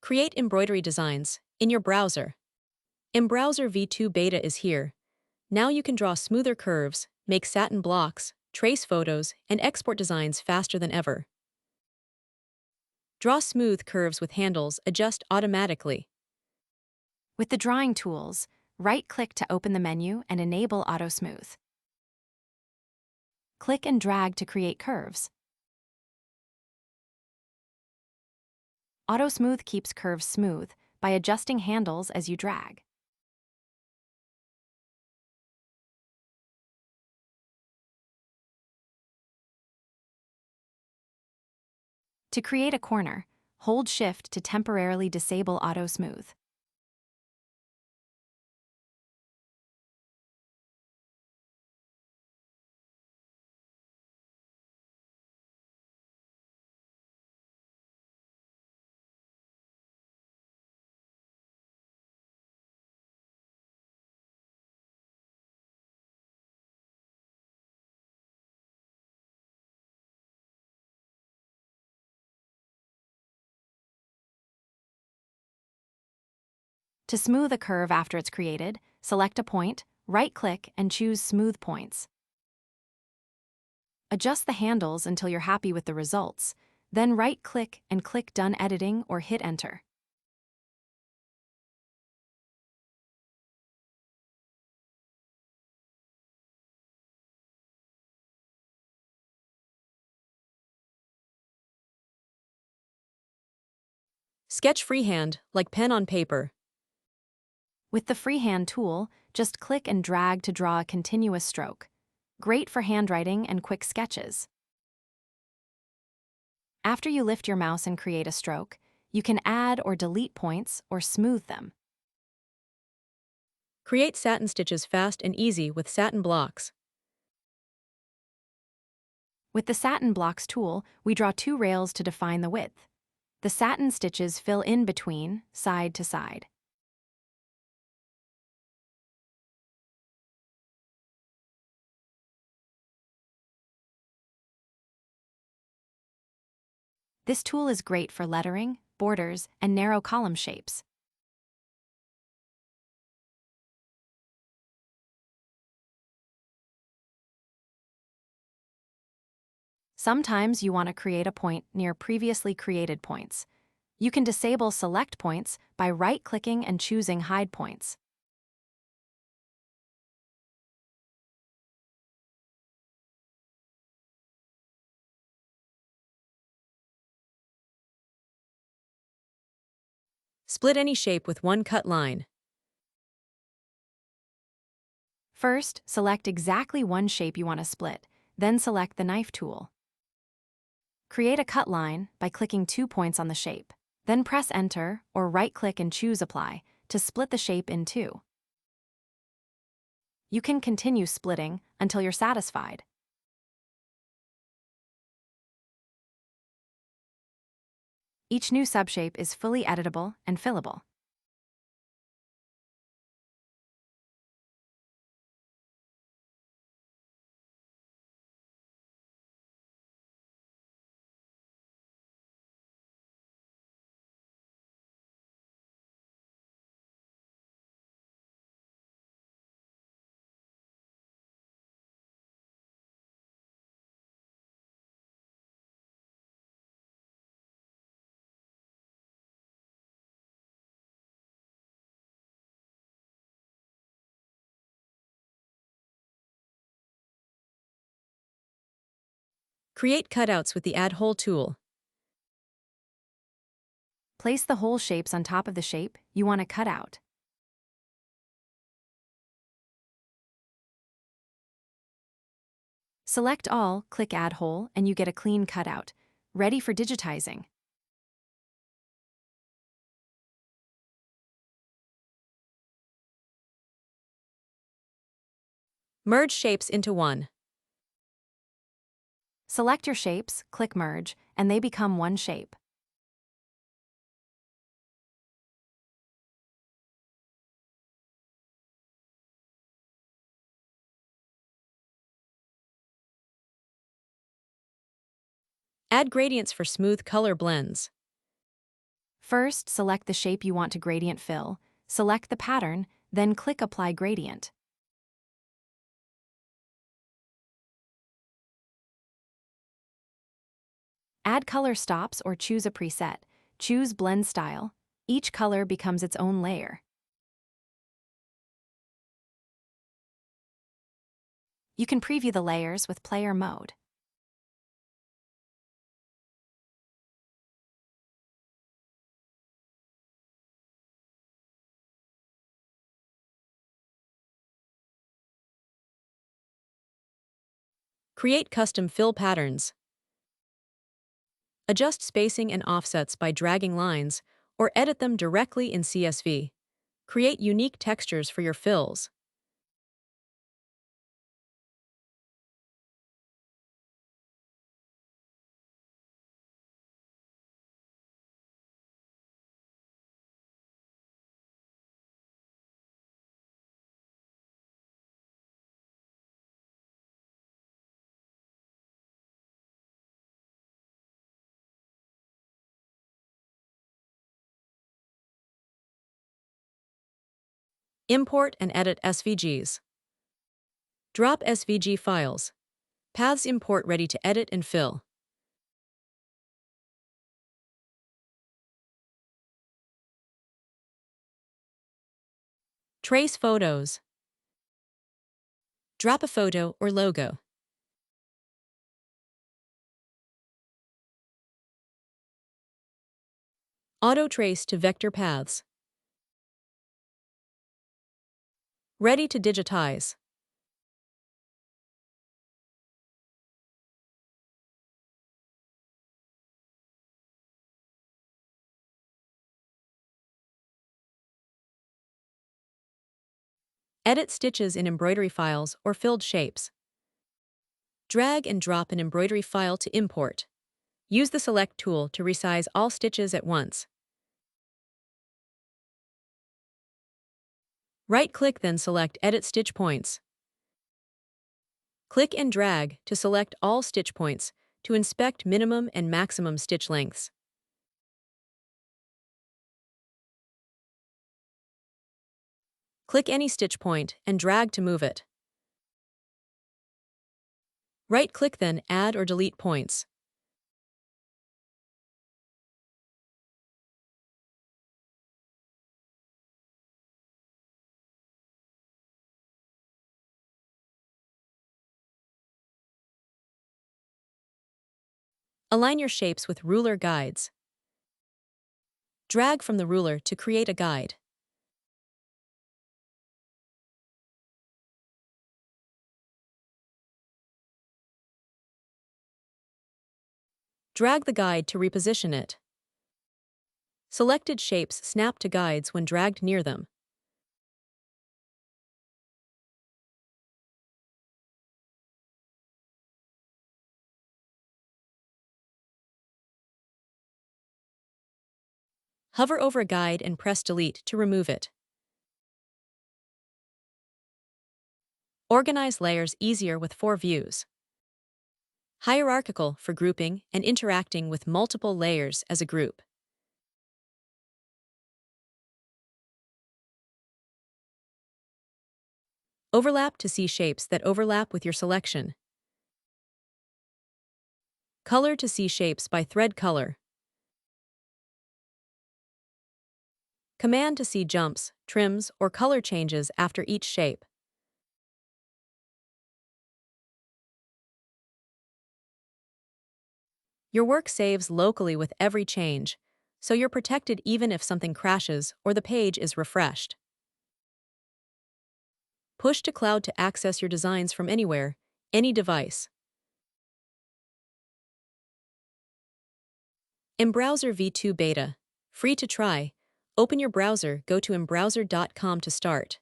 Create embroidery designs in your browser. Embrowser V2 Beta is here. Now you can draw smoother curves, make satin blocks, trace photos, and export designs faster than ever. Draw smooth curves with handles adjust automatically. With the drawing tools, right-click to open the menu and enable Auto Smooth. Click and drag to create curves. Auto Smooth keeps curves smooth by adjusting handles as you drag. To create a corner, hold Shift to temporarily disable Auto Smooth. To smooth a curve after it's created, select a point, right-click, and choose Smooth Points. Adjust the handles until you're happy with the results, then right-click and click Done Editing or hit Enter. Sketch freehand, like pen on paper. With the Freehand tool, just click and drag to draw a continuous stroke. Great for handwriting and quick sketches. After you lift your mouse and create a stroke, you can add or delete points or smooth them. Create satin stitches fast and easy with Satin Blocks. With the Satin Blocks tool, we draw 2 rails to define the width. The satin stitches fill in between, side to side. This tool is great for lettering, borders, and narrow column shapes. Sometimes you want to create a point near previously created points. You can disable Select Points by right-clicking and choosing Hide Points. Split any shape with one cut line. First, select exactly one shape you want to split, then select the knife tool. Create a cut line by clicking 2 points on the shape. Then press Enter or right-click and choose Apply to split the shape in 2. You can continue splitting until you're satisfied. Each new subshape is fully editable and fillable. Create cutouts with the Add Hole tool. Place the hole shapes on top of the shape you want to cut out. Select all, click Add Hole, and you get a clean cutout, ready for digitizing. Merge shapes into one. Select your shapes, click Merge, and they become one shape. Add gradients for smooth color blends. First, select the shape you want to gradient fill, select the pattern, then click Apply Gradient. Add color stops or choose a preset. Choose Blend Style. Each color becomes its own layer. You can preview the layers with Player mode. Create custom fill patterns. Adjust spacing and offsets by dragging lines, or edit them directly in CSV. Create unique textures for your fills. Import and edit SVGs. Drop SVG files. Paths import ready to edit and fill. Trace photos. Drop a photo or logo. Auto trace to vector paths. Ready to digitize. Edit stitches in embroidery files or filled shapes. Drag and drop an embroidery file to import. Use the Select tool to resize all stitches at once. Right-click, then select Edit Stitch Points. Click and drag to select all stitch points to inspect minimum and maximum stitch lengths. Click any stitch point and drag to move it. Right-click, then add or delete points. Align your shapes with ruler guides. Drag from the ruler to create a guide. Drag the guide to reposition it. Selected shapes snap to guides when dragged near them. Hover over a guide and press Delete to remove it. Organize layers easier with 4 views. Hierarchical for grouping and interacting with multiple layers as a group. Overlap to see shapes that overlap with your selection. Color to see shapes by thread color. Command to see jumps, trims, or color changes after each shape. Your work saves locally with every change, so you're protected even if something crashes or the page is refreshed. Push to cloud to access your designs from anywhere, any device. Embrowser V2 Beta. Free to try. Open your browser, go to embrowser.com to start.